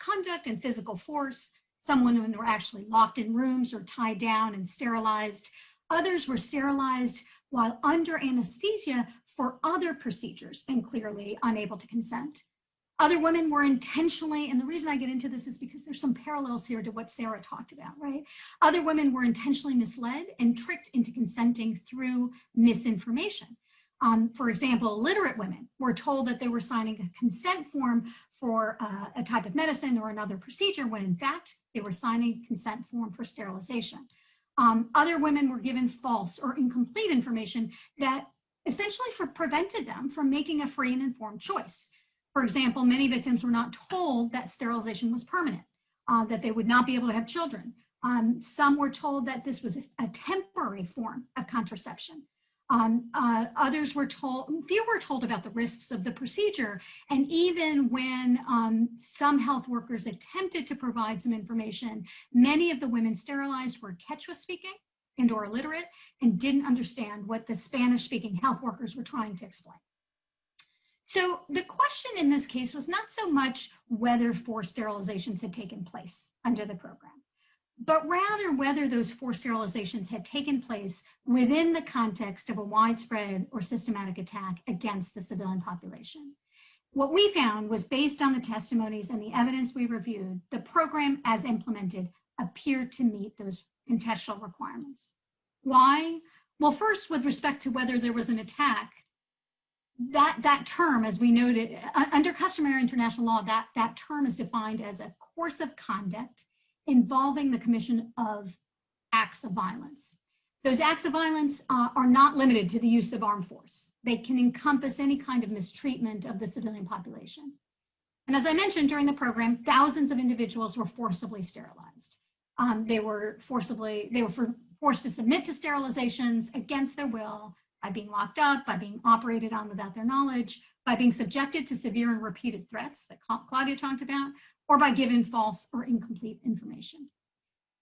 conduct and physical force. Some women were actually locked in rooms or tied down and sterilized. Others were sterilized while under anesthesia for other procedures and clearly unable to consent. Other women were intentionally, and the reason I get into this is because there's some parallels here to what Sarah talked about, right? Other women were intentionally misled and tricked into consenting through misinformation. For example, illiterate women were told that they were signing a consent form for a type of medicine or another procedure when in fact they were signing a consent form for sterilization. Other women were given false or incomplete information that essentially prevented them from making a free and informed choice. For example, many victims were not told that sterilization was permanent, that they would not be able to have children. Some were told that this was a temporary form of contraception. Others were told, few were told about the risks of the procedure. And even when some health workers attempted to provide some information, many of the women sterilized were Quechua speaking and or illiterate and didn't understand what the Spanish speaking health workers were trying to explain. So the question in this case was not so much whether forced sterilizations had taken place under the program, but rather whether those forced sterilizations had taken place within the context of a widespread or systematic attack against the civilian population. What we found was, based on the testimonies and the evidence we reviewed, the program as implemented appeared to meet those contextual requirements. Why? Well, first, with respect to whether there was an attack, that term, as we noted, under customary international law, that term is defined as a course of conduct involving the commission of acts of violence. Those acts of violence are not limited to the use of armed force. They can encompass any kind of mistreatment of the civilian population. And as I mentioned, during the program, thousands of individuals were forcibly sterilized. They were forced to submit to sterilizations against their will, by being locked up, by being operated on without their knowledge, by being subjected to severe and repeated threats that Claudia talked about, or by given false or incomplete information.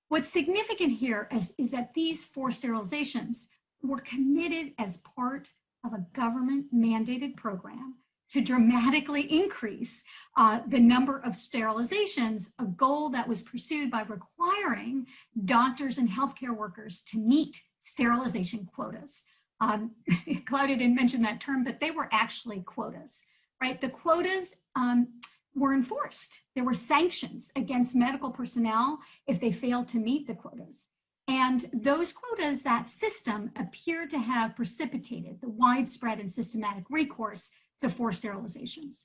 What's significant here is that these forced sterilizations were committed as part of a government mandated program to dramatically increase the number of sterilizations, a goal that was pursued by requiring doctors and healthcare workers to meet sterilization quotas. Claudia didn't mention that term, but they were actually quotas, right? The quotas were enforced. There were sanctions against medical personnel if they failed to meet the quotas. And those quotas, that system, appeared to have precipitated the widespread and systematic recourse to forced sterilizations.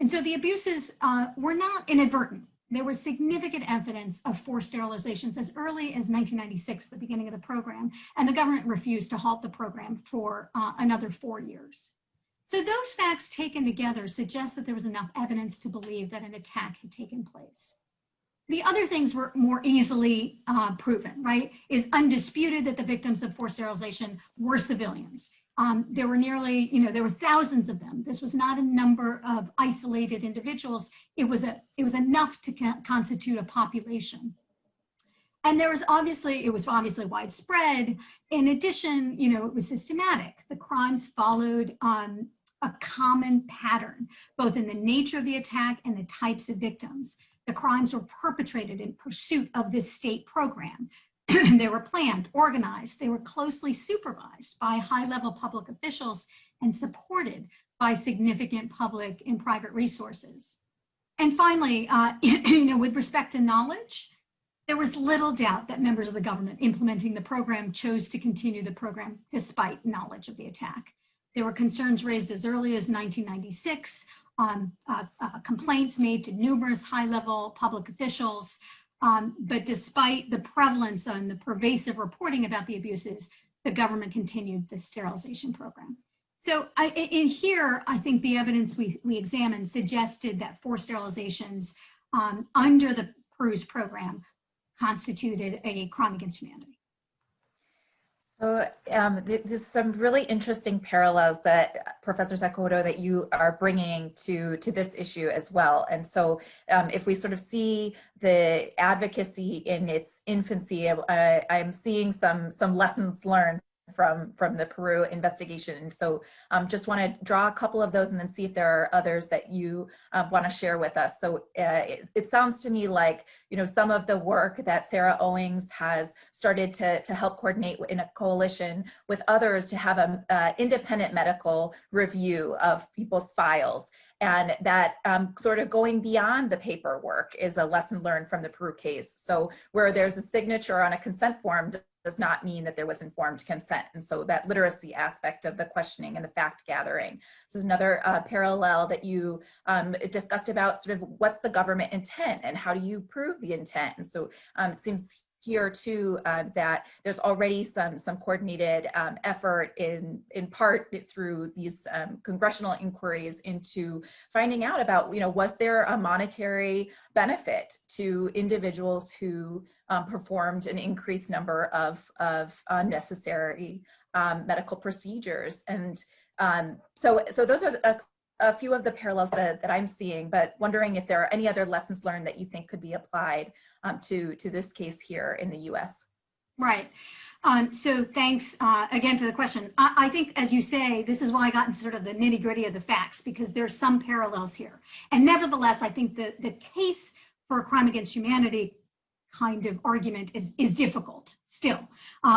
And so the abuses were not inadvertent. There was significant evidence of forced sterilizations as early as 1996, the beginning of the program, and the government refused to halt the program for another 4 years. So those facts taken together suggest that there was enough evidence to believe that an attack had taken place. The other things were more easily proven, right? It's undisputed that the victims of forced sterilization were civilians. There were nearly, there were thousands of them. This was not a number of isolated individuals. It was enough to constitute a population. And it was obviously widespread. In addition, it was systematic. The crimes followed a common pattern, both in the nature of the attack and the types of victims. The crimes were perpetrated in pursuit of this state program. They were planned, organized, they were closely supervised by high-level public officials and supported by significant public and private resources. And finally, with respect to knowledge, there was little doubt that members of the government implementing the program chose to continue the program despite knowledge of the attack. There were concerns raised as early as 1996, complaints made to numerous high-level public officials, but despite the prevalence and the pervasive reporting about the abuses, the government continued the sterilization program. So in here, I think the evidence we examined suggested that forced sterilizations under the Peru's program constituted a crime against humanity. So there's some really interesting parallels that Professor Sakoto that you are bringing to this issue as well. And so if we sort of see the advocacy in its infancy, I'm seeing some lessons learned from the Peru investigation. And so just want to draw a couple of those and then see if there are others that you want to share with us. So it sounds to me like, some of the work that Sarah Owings has started to help coordinate in a coalition with others to have an independent medical review of people's files. And that sort of going beyond the paperwork is a lesson learned from the Peru case. So where there's a signature on a consent form does not mean that there was informed consent. And so that literacy aspect of the questioning and the fact gathering. So another parallel that you discussed about sort of what's the government intent and how do you prove the intent? And so it seems here too that there's already some coordinated effort in part through these congressional inquiries into finding out about, was there a monetary benefit to individuals who performed an increased number of unnecessary medical procedures. And so those are a few of the parallels that I'm seeing, but wondering if there are any other lessons learned that you think could be applied to this case here in the US. Right. So thanks again for the question. I think, as you say, this is why I got into sort of the nitty gritty of the facts, because there's some parallels here. And nevertheless, I think the case for a crime against humanity kind of argument is difficult still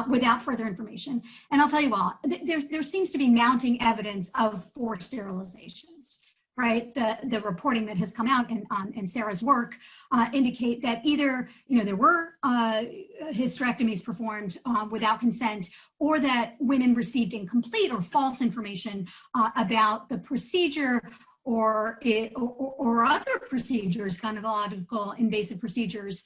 without further information. And I'll tell you what, there seems to be mounting evidence of forced sterilizations, right? The reporting that has come out in Sarah's work indicate that either, there were hysterectomies performed without consent, or that women received incomplete or false information about the procedure or other procedures, gynecological invasive procedures,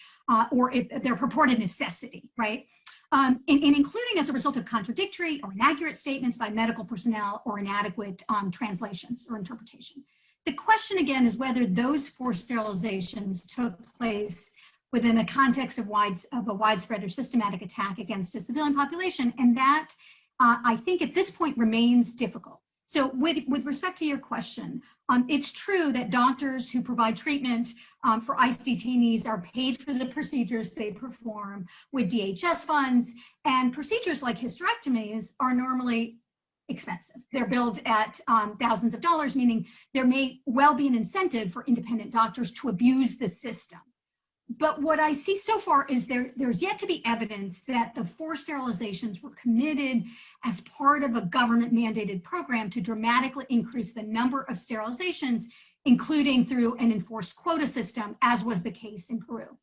or their purported necessity, right? And including as a result of contradictory or inaccurate statements by medical personnel or inadequate translations or interpretation. The question again is whether those forced sterilizations took place within a context of a widespread or systematic attack against a civilian population, and that I think at this point remains difficult. So with respect to your question, it's true that doctors who provide treatment for ICE detainees are paid for the procedures they perform with DHS funds, and procedures like hysterectomies are normally expensive. They're billed at thousands of dollars, meaning there may well be an incentive for independent doctors to abuse the system. But what I see so far is there's yet to be evidence that the forced sterilizations were committed as part of a government mandated program to dramatically increase the number of sterilizations, including through an enforced quota system, as was the case in Peru.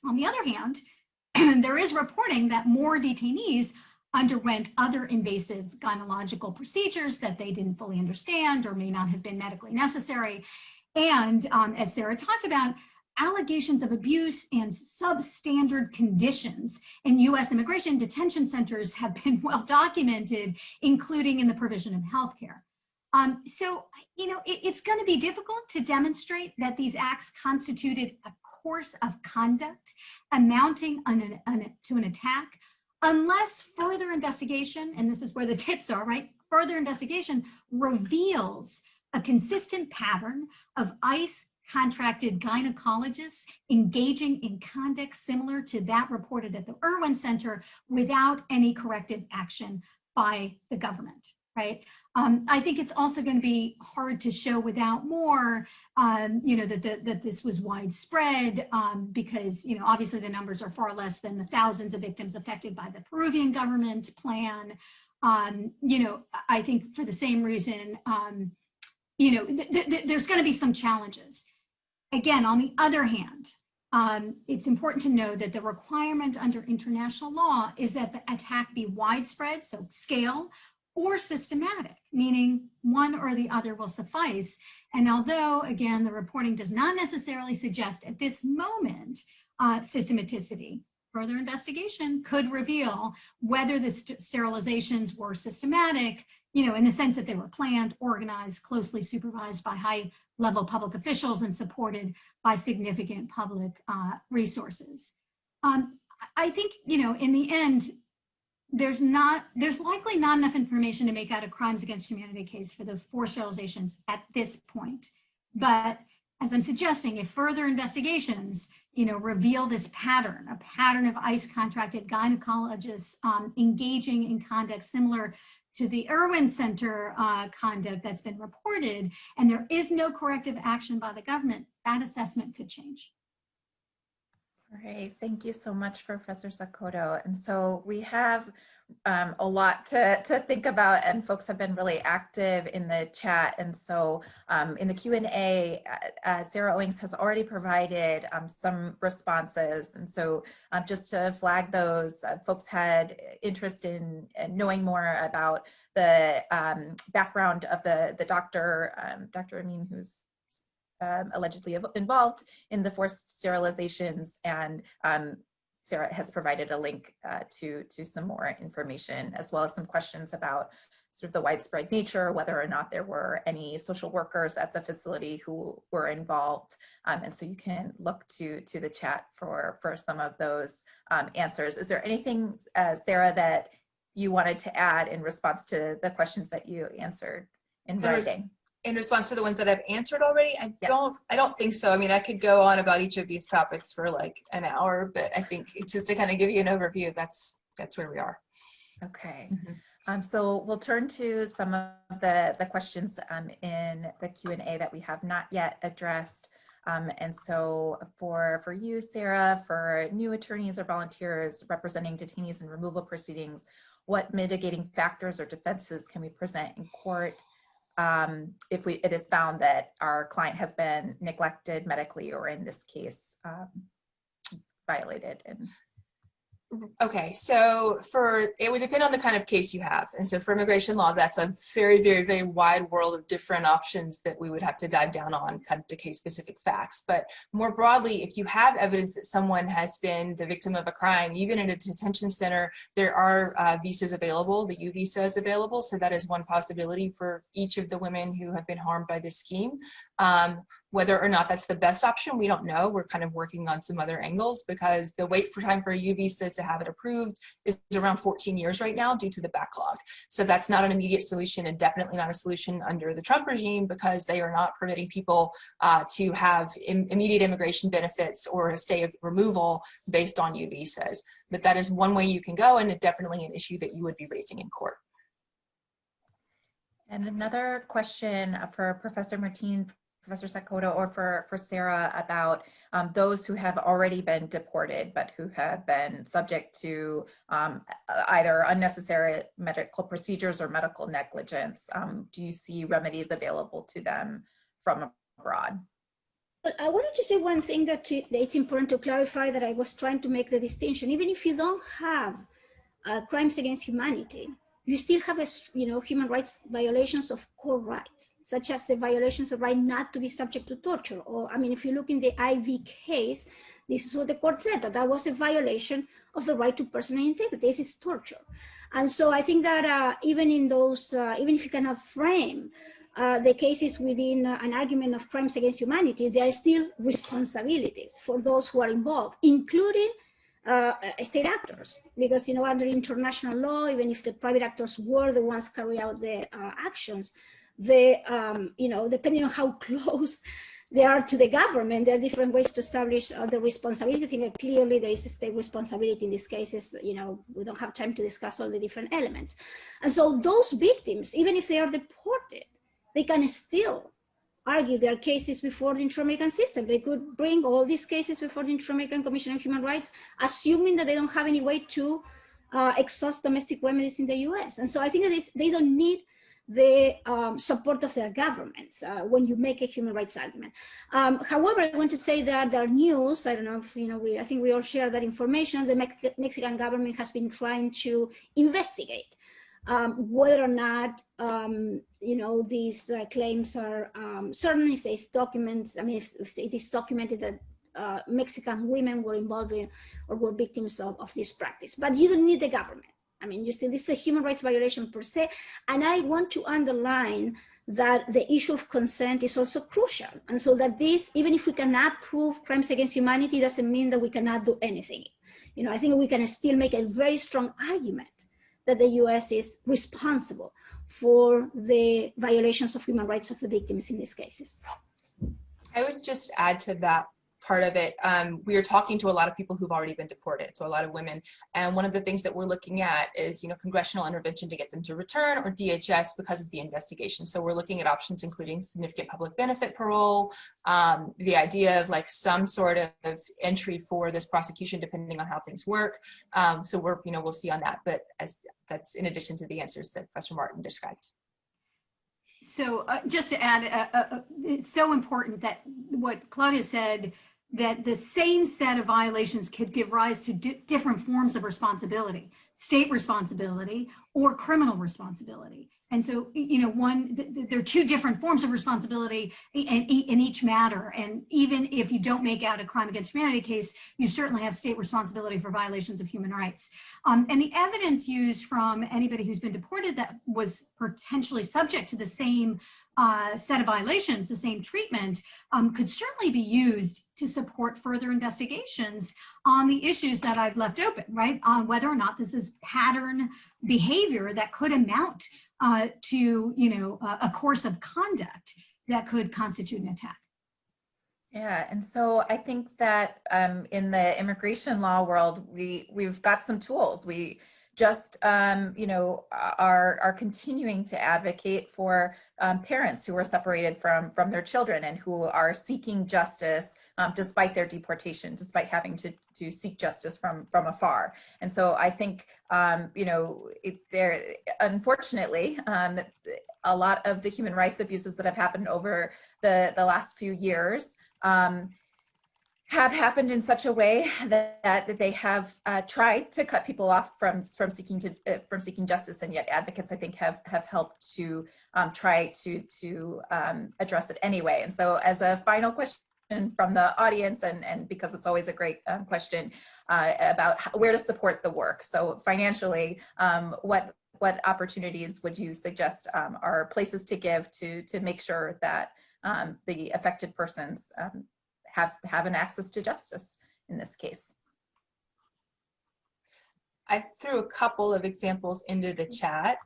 On the other hand, there is reporting that more detainees underwent other invasive gynecological procedures that they didn't fully understand or may not have been medically necessary. And as Sarah talked about, allegations of abuse and substandard conditions in U.S. immigration detention centers have been well documented, including in the provision of healthcare. So, it's going to be difficult to demonstrate that these acts constituted a course of conduct amounting to an attack, unless further investigation, and this is where the tips are, right? Further investigation reveals a consistent pattern of ICE contracted gynecologists engaging in conduct similar to that reported at the Irwin Center without any corrective action by the government, right? I think it's also going to be hard to show without more, that this was widespread because, obviously the numbers are far less than the thousands of victims affected by the Peruvian government plan. I think for the same reason, there's going to be some challenges. Again, on the other hand, it's important to know that the requirement under international law is that the attack be widespread, so scale, or systematic, meaning one or the other will suffice. And although, again, the reporting does not necessarily suggest at this moment systematicity, further investigation could reveal whether the sterilizations were systematic, in the sense that they were planned, organized, closely supervised by high-level public officials and supported by significant public resources. I think, in the end, there's likely not enough information to make out a crimes against humanity case for the forced sterilizations at this point. But as I'm suggesting, if further investigations, reveal this pattern, a pattern of ICE contracted gynecologists engaging in conduct similar to the Irwin Center conduct that's been reported, and there is no corrective action by the government, that assessment could change. All right, thank you so much, Professor Sakoto. And so we have a lot to think about, and folks have been really active in the chat. And so in the Q&A, Sarah Owings has already provided some responses. And so just to flag those, folks had interest in knowing more about the background of the doctor, Dr. Amin, who's allegedly involved in the forced sterilizations, and Sarah has provided a link to some more information, as well as some questions about sort of the widespread nature, whether or not there were any social workers at the facility who were involved. And so you can look to the chat for some of those answers. Is there anything, Sarah, that you wanted to add in response to the questions that you answered in writing? In response to the ones that I've answered already, I don't think so. I mean, I could go on about each of these topics for like an hour, but I think just to kind of give you an overview, that's where we are. Okay. So we'll turn to some of the questions in the Q&A that we have not yet addressed. And so for you, Sarah, for new attorneys or volunteers representing detainees in removal proceedings, what mitigating factors or defenses can we present in court if it is found that our client has been neglected medically, or in this case, violated? Okay, so it would depend on the kind of case you have. And so for immigration law, that's a very, very, very wide world of different options that we would have to dive down on, kind of to case specific facts. But more broadly, if you have evidence that someone has been the victim of a crime, even in a detention center, there are visas available, the U visa is available. So that is one possibility for each of the women who have been harmed by this scheme. Whether or not that's the best option, we don't know. We're kind of working on some other angles, because the wait for time for a U visa to have it approved is around 14 years right now due to the backlog. So that's not an immediate solution, and definitely not a solution under the Trump regime, because they are not permitting people to have immediate immigration benefits or a stay of removal based on U visas. But that is one way you can go, and it's definitely an issue that you would be raising in court. And another question for Professor Martin, Professor Sakoto, or for Sarah, about those who have already been deported, but who have been subject to either unnecessary medical procedures or medical negligence. Do you see remedies available to them from abroad? But I wanted to say one thing that it's important to clarify, that I was trying to make the distinction. Even if you don't have crimes against humanity, you still have human rights violations of core rights, such as the violations of the right not to be subject to torture. Or, I mean, if you look in the IV case, this is what the court said, that was a violation of the right to personal integrity. This is torture. And so I think that even in those, even if you cannot frame the cases within an argument of crimes against humanity, there are still responsibilities for those who are involved, including state actors, because under international law, even if the private actors were the ones carry out the actions, depending on how close they are to the government, there are different ways to establish the responsibility. I think that clearly there is a state responsibility in these cases. We don't have time to discuss all the different elements, and so those victims, even if they are deported, they can still argue their cases before the Inter-American system. They could bring all these cases before the Inter-American Commission on Human Rights, assuming that they don't have any way to exhaust domestic remedies in the US. And so I think that they don't need the support of their governments when you make a human rights argument. However, I want to say that there are news, I don't know if, I think we all share that information. The Mexican government has been trying to investigate whether or not, these claims are certain, if there's documents, if it is documented that Mexican women were involved in or were victims of this practice. But you don't need the government. This is a human rights violation per se. And I want to underline that the issue of consent is also crucial. And so that this, even if we cannot prove crimes against humanity, doesn't mean that we cannot do anything. I think we can still make a very strong argument that the US is responsible for the violations of human rights of the victims in these cases. I would just add to that part of it. We are talking to a lot of people who've already been deported, so a lot of women. And one of the things that we're looking at is, congressional intervention to get them to return, or DHS because of the investigation. So we're looking at options including significant public benefit parole, the idea of like some sort of entry for this prosecution, depending on how things work. So we're, we'll see on that. But that's in addition to the answers that Professor Martin described. So just to add, it's so important that what Claudia said, that the same set of violations could give rise to different forms of responsibility, state responsibility or criminal responsibility. And so, there are two different forms of responsibility in each matter. And even if you don't make out a crime against humanity case, you certainly have state responsibility for violations of human rights. And the evidence used from anybody who's been deported that was potentially subject to the same set of violations, the same treatment, could certainly be used to support further investigations on the issues that I've left open, right? On whether or not this is pattern behavior that could amount to, a course of conduct that could constitute an attack. Yeah, and so I think that in the immigration law world, we've got some tools. We just, are continuing to advocate for parents who are separated from their children and who are seeking justice despite their deportation, despite having to seek justice from afar. And so I think, unfortunately, a lot of the human rights abuses that have happened over the last few years have happened in such a way that they have tried to cut people off from seeking justice, and yet advocates, I think, have helped to try to address it anyway. And so, as a final question from the audience, and because it's always a great question about where to support the work. So financially, what opportunities would you suggest are places to give to make sure that the affected persons have an access to justice in this case? I threw a couple of examples into the chat.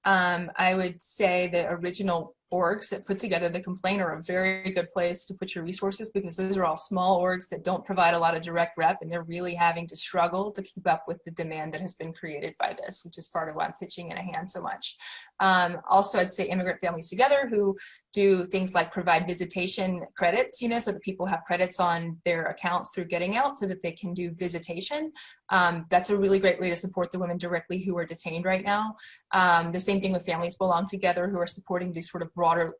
I would say the original orgs that put together the complaint are a very good place to put your resources, because those are all small orgs that don't provide a lot of direct rep, and they're really having to struggle to keep up with the demand that has been created by this, which is part of why I'm pitching in a hand so much. Also, I'd say Immigrant Families Together, who do things like provide visitation credits, so that people have credits on their accounts through Getting Out so that they can do visitation. That's a really great way to support the women directly who are detained right now. The same thing with Families Belong Together, who are supporting these sort of broader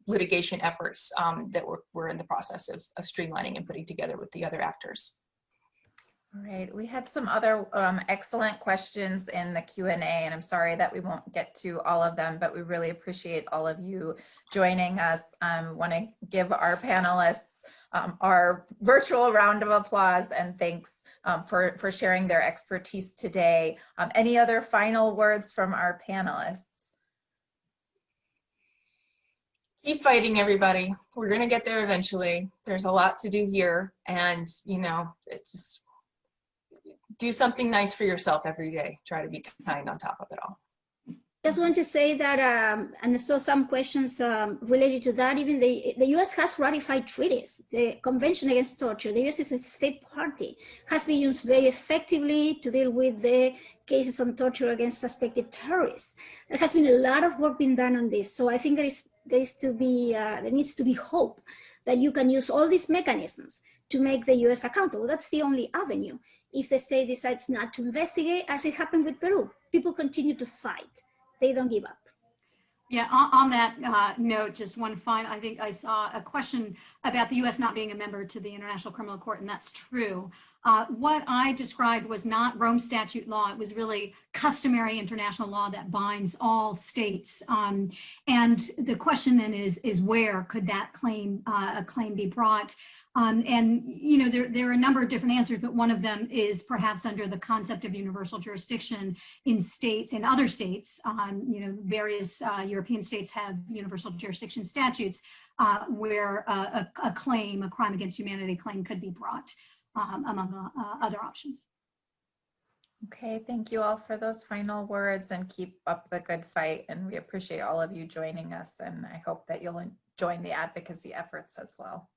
litigation efforts that we're in the process of streamlining and putting together with the other actors. All right, we had some other excellent questions in the Q&A, and I'm sorry that we won't get to all of them, but we really appreciate all of you joining us. Want to give our panelists our virtual round of applause and thanks for sharing their expertise today. Any other final words from our panelists? Keep fighting, everybody. We're going to get there eventually. There's a lot to do here, and you know, it's just do something nice for yourself every day. Try to be kind on top of it all. Just want to say that, and I saw some questions related to that. Even the U.S. has ratified treaties. The Convention Against Torture, the U.S. is a state party, has been used very effectively to deal with the cases on torture against suspected terrorists. There has been a lot of work being done on this. So I think there needs to be hope that you can use all these mechanisms to make the U.S. accountable. That's the only avenue. If the state decides not to investigate, as it happened with Peru, people continue to fight. They don't give up. Yeah, on that note, just one final, I think I saw a question about the U.S. not being a member to the International Criminal Court, and that's true. What I described was not Rome Statute law. It was really customary international law that binds all states. And the question then is where could that claim, a claim be brought? And you know, there are a number of different answers, but one of them is perhaps under the concept of universal jurisdiction in states, in other states. You know, various European states have universal jurisdiction statutes where a claim, a crime against humanity claim could be brought among other options. Okay, thank you all for those final words and keep up the good fight. And we appreciate all of you joining us. And I hope that you'll join the advocacy efforts as well.